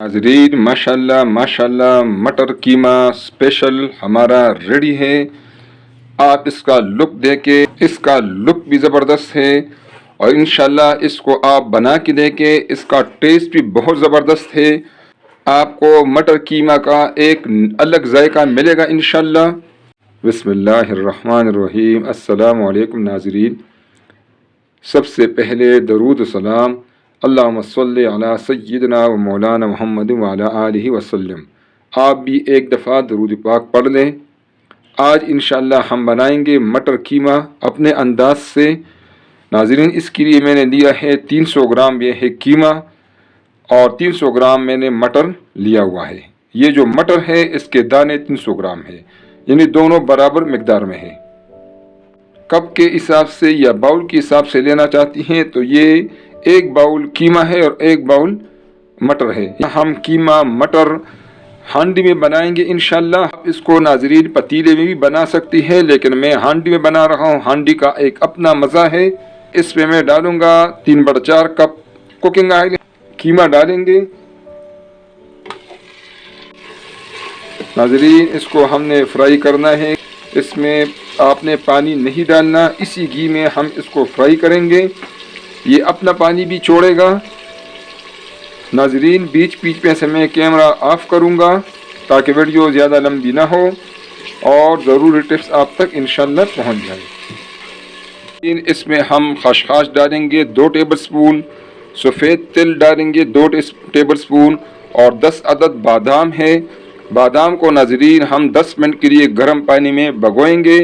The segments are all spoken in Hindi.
नाज़रीन माशाल्लाह माशाल्लाह मटर कीमा स्पेशल हमारा रेडी है। आप इसका लुक देखें, इसका लुक भी ज़बरदस्त है और इंशाल्लाह इसको आप बना के देखें, इसका टेस्ट भी बहुत ज़बरदस्त है। आपको मटर कीमा का एक अलग जायका मिलेगा इंशाल्लाह। बिस्मिल्लाहिर्रहमानिर्रहीम। अस्सलामु अलैकुम नाज़रीन। सबसे पहले दरूद सलाम अल्लाहुम्मा सल्लि अला सय्यिदना व मौलाना मुहम्मद व अला आलिहि वसल्लम। आप भी एक दफ़ा दरूद पाक पढ़ लें। आज इंशाअल्लाह हम बनाएंगे मटर कीमा अपने अंदाज से। नाज़रीन इसके लिए मैंने लिया है 300 ग्राम ये है कीमा और 300 ग्राम मैंने मटर लिया हुआ है। ये जो मटर है इसके दाने 300 ग्राम है, यानी दोनों बराबर मिकदार में है। कप के हिसाब से या बाउल के हिसाब से लेना चाहती हैं तो ये एक बाउल कीमा है और एक बाउल मटर है। हम कीमा मटर हांडी में बनाएंगे इंशाल्लाह। आप इसको नाज़रीन पतीले में भी बना सकती है, लेकिन मैं हांडी में बना रहा हूँ। हांडी का एक अपना मज़ा है। इसमें मैं डालूंगा 3/4 कप कुकिंग ऑयल। कीमा डालेंगे नाज़रीन, इसको हमने फ्राई करना है। इसमें आपने पानी नहीं डालना, इसी घी में हम इसको फ्राई करेंगे। ये अपना पानी भी छोड़ेगा। नाज़रीन बीच बीच में से मैं कैमरा ऑफ करूँगा ताकि वीडियो ज़्यादा लंबी ना हो और ज़रूरी टिप्स आप तक इंशाल्लाह पहुँच जाए। इसमें हम खसखस डालेंगे 2 टेबल स्पून, सफ़ेद तिल डालेंगे 2 टेबल स्पून और 10 अदद बादाम है। बादाम को नाज़रीन हम 10 मिनट के लिए गर्म पानी में भिगोएंगे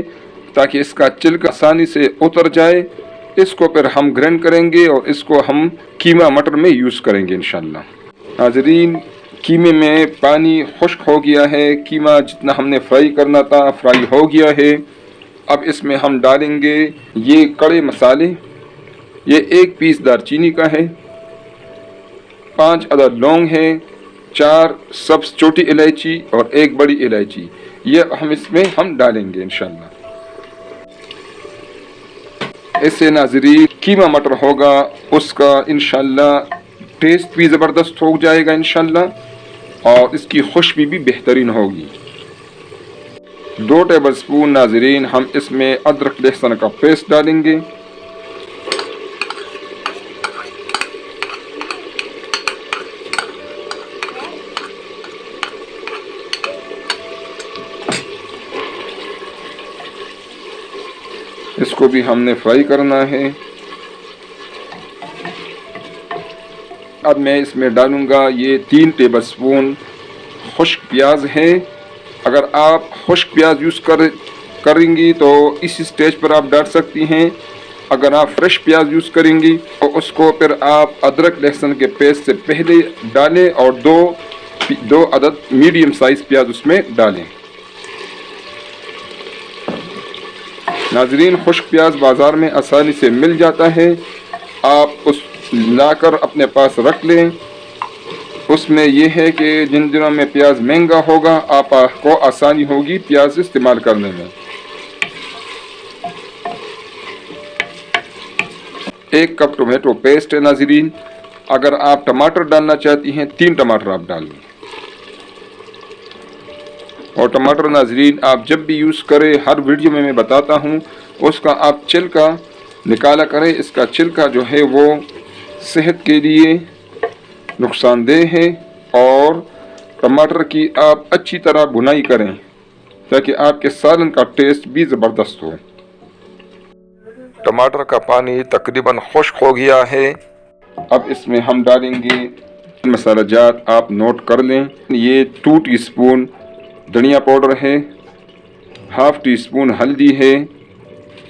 ताकि इसका छिलका आसानी से उतर जाए। इसको फिर हम ग्राइंड करेंगे और इसको हम कीमा मटर में यूज़ करेंगे इंशाल्लाह। नाज़रीन कीमे में पानी खुश्क हो गया है, कीमा जितना हमने फ्राई करना था फ्राई हो गया है। अब इसमें हम डालेंगे ये कड़े मसाले। ये 1 पीस दालचीनी का है, 5 अदद लौंग है, 4 सब्ज़ छोटी इलायची और 1 बड़ी इलायची। ये हम इसमें हम डालेंगे इंशाल्लाह। इससे नाज़रीन कीमा मटर होगा उसका इंशाल्लाह टेस्ट भी ज़बरदस्त हो जाएगा इंशाल्लाह और इसकी खुशबू भी बेहतरीन होगी। 2 टेबल स्पून नाज़रीन हम इसमें अदरक लहसुन का पेस्ट डालेंगे। इसको भी हमने फ्राई करना है। अब मैं इसमें डालूंगा ये 3 टेबल स्पून खुश्क प्याज है। अगर आप खुश्क प्याज यूज़ करेंगी तो इस स्टेज पर आप डाल सकती हैं। अगर आप फ्रेश प्याज यूज़ करेंगी तो उसको फिर आप अदरक लहसुन के पेस्ट से पहले डालें और 2 अदद मीडियम साइज़ प्याज उसमें डालें। नाज़रीन खुश्क प्याज बाज़ार में आसानी से मिल जाता है, आप उस लाकर अपने पास रख लें। उसमें यह है कि जिन दिनों में प्याज महंगा होगा आपको आसानी होगी प्याज इस्तेमाल करने में। 1 कप टोमेटो पेस्ट है नाज़रीन। अगर आप टमाटर डालना चाहती हैं 3 टमाटर आप डाल लें। और टमाटर नाज़रीन आप जब भी यूज़ करें, हर वीडियो में मैं बताता हूँ, उसका आप छिलका निकाला करें। इसका छिलका जो है वो सेहत के लिए नुकसानदेह है। और टमाटर की आप अच्छी तरह भुनाई करें ताकि आपके सालन का टेस्ट भी ज़बरदस्त हो। टमाटर का पानी तकरीबन खुश्क हो गया है। अब इसमें हम डालेंगे मसाला जात, आप नोट कर लें। ये 2 टीस्पून धनिया पाउडर है, 1/2 टीस्पून हल्दी है,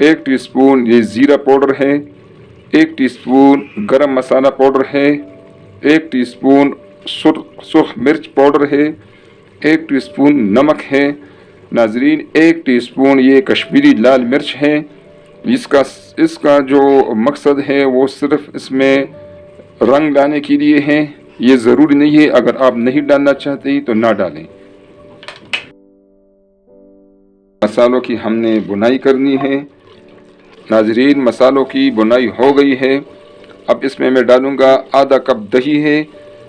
1 टीस्पून ये ज़ीरा पाउडर है, 1 टीस्पून गरम मसाला पाउडर है, 1 टीस्पून सुर्ख मिर्च पाउडर है, 1 टीस्पून नमक है। नाज़रीन 1 टीस्पून ये कश्मीरी लाल मिर्च है। इसका जो मकसद है वो सिर्फ इसमें रंग लाने के लिए है, ये ज़रूरी नहीं है। अगर आप नहीं डालना चाहते तो ना डालें। मसालों की हमने बुनाई करनी है। नाज़रीन मसालों की बुनाई हो गई है। अब इसमें मैं डालूँगा आधा कप दही है,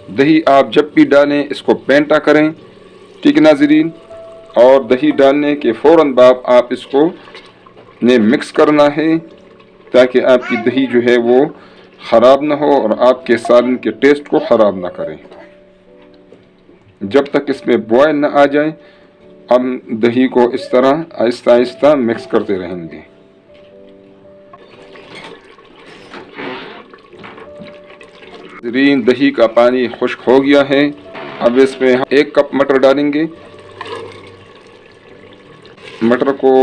दही आप जब भी डालें इसको पेंटा करें, ठीक है नाज़रीन। और दही डालने के फ़ौरन बाद आप इसको ने मिक्स करना है ताकि आपकी दही जो है वो ख़राब ना हो और आपके सालन के टेस्ट को ख़राब ना करे। जब तक इसमें बॉयल ना आ जाए हम दही को इस तरह आहिस्ता आहिस्ता मिक्स करते रहेंगे। दही का पानी खुश्क हो गया है। अब इसमें हम 1 कप मटर डालेंगे। मटर को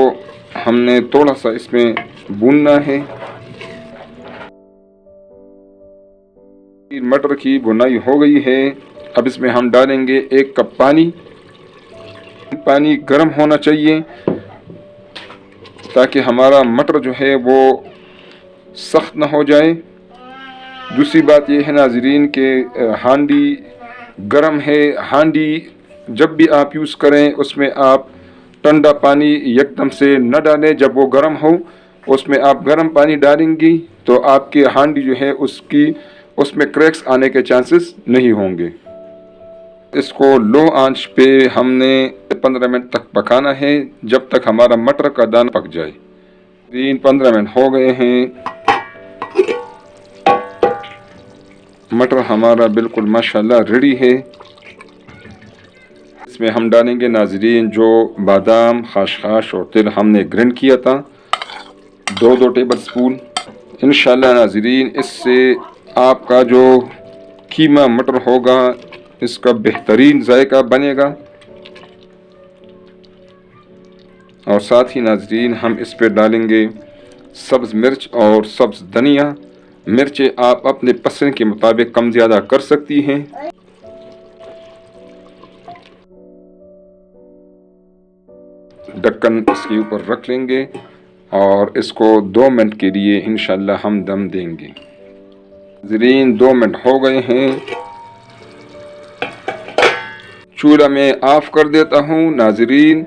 हमने थोड़ा सा इसमें भूनना है। मटर की भुनाई हो गई है। अब इसमें हम डालेंगे 1 कप पानी। पानी गर्म होना चाहिए ताकि हमारा मटर जो है वो सख्त ना हो जाए। दूसरी बात यह है नाज़रीन के हांडी गर्म है। हांडी जब भी आप यूज़ करें उसमें आप ठंडा पानी एकदम से न डालें। जब वो गर्म हो उसमें आप गर्म पानी डालेंगी तो आपकी हांडी जो है उसमें क्रैक्स आने के चांसेस नहीं होंगे। इसको लो आंच पे हमने 15 मिनट तक पकाना है जब तक हमारा मटर का दाना पक जाए। 15 मिनट हो गए हैं। मटर हमारा बिल्कुल माशाल्लाह रेडी है। इसमें हम डालेंगे नाज़रीन जो बादाम, खसखस और तिल हमने ग्राइंड किया था, 2 टेबल स्पून। इंशाल्लाह नाज़रीन इससे आपका जो कीमा मटर होगा इसका बेहतरीन जायका बनेगा। और साथ ही नाज़रीन हम इस पर डालेंगे सब्ज़ मिर्च और सब्ज़ धनिया। मिर्चें आप अपने पसंद के मुताबिक कम ज़्यादा कर सकती हैं। ढक्कन इसके ऊपर रख लेंगे और इसको 2 मिनट के लिए इंशाल्लाह हम दम देंगे। नाज़रीन 2 मिनट हो गए हैं। चूल्हा में ऑफ कर देता हूँ। नाज़रीन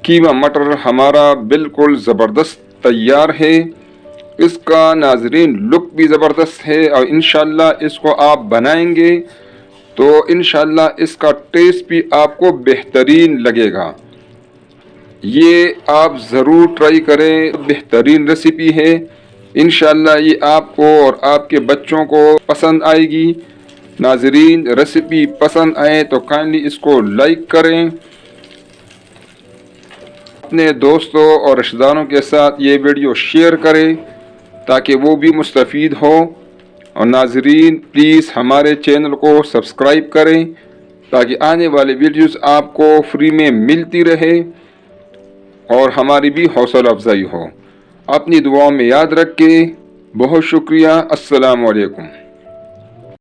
कीमा मटर हमारा बिल्कुल ज़बरदस्त तैयार है। इसका नाज़रीन लुक भी ज़बरदस्त है और इंशाल्लाह इसको आप बनाएंगे तो इंशाल्लाह इसका टेस्ट भी आपको बेहतरीन लगेगा। ये आप ज़रूर ट्राई करें, बेहतरीन रेसिपी है। इंशाल्लाह ये आपको और आपके बच्चों को पसंद आएगी। नाज़रीन रेसिपी पसंद आए तो काइंडली इसको लाइक करें, अपने दोस्तों और रिश्तेदारों के साथ ये वीडियो शेयर करें ताकि वो भी मुस्तफ़ीद हो। और नाज़रीन प्लीज़ हमारे चैनल को सब्सक्राइब करें ताकि आने वाले वीडियोस आपको फ्री में मिलती रहे और हमारी भी हौसला अफजाई हो। अपनी दुआओं में याद रखें। बहुत शुक्रिया। अस्सलामु अलैकुम।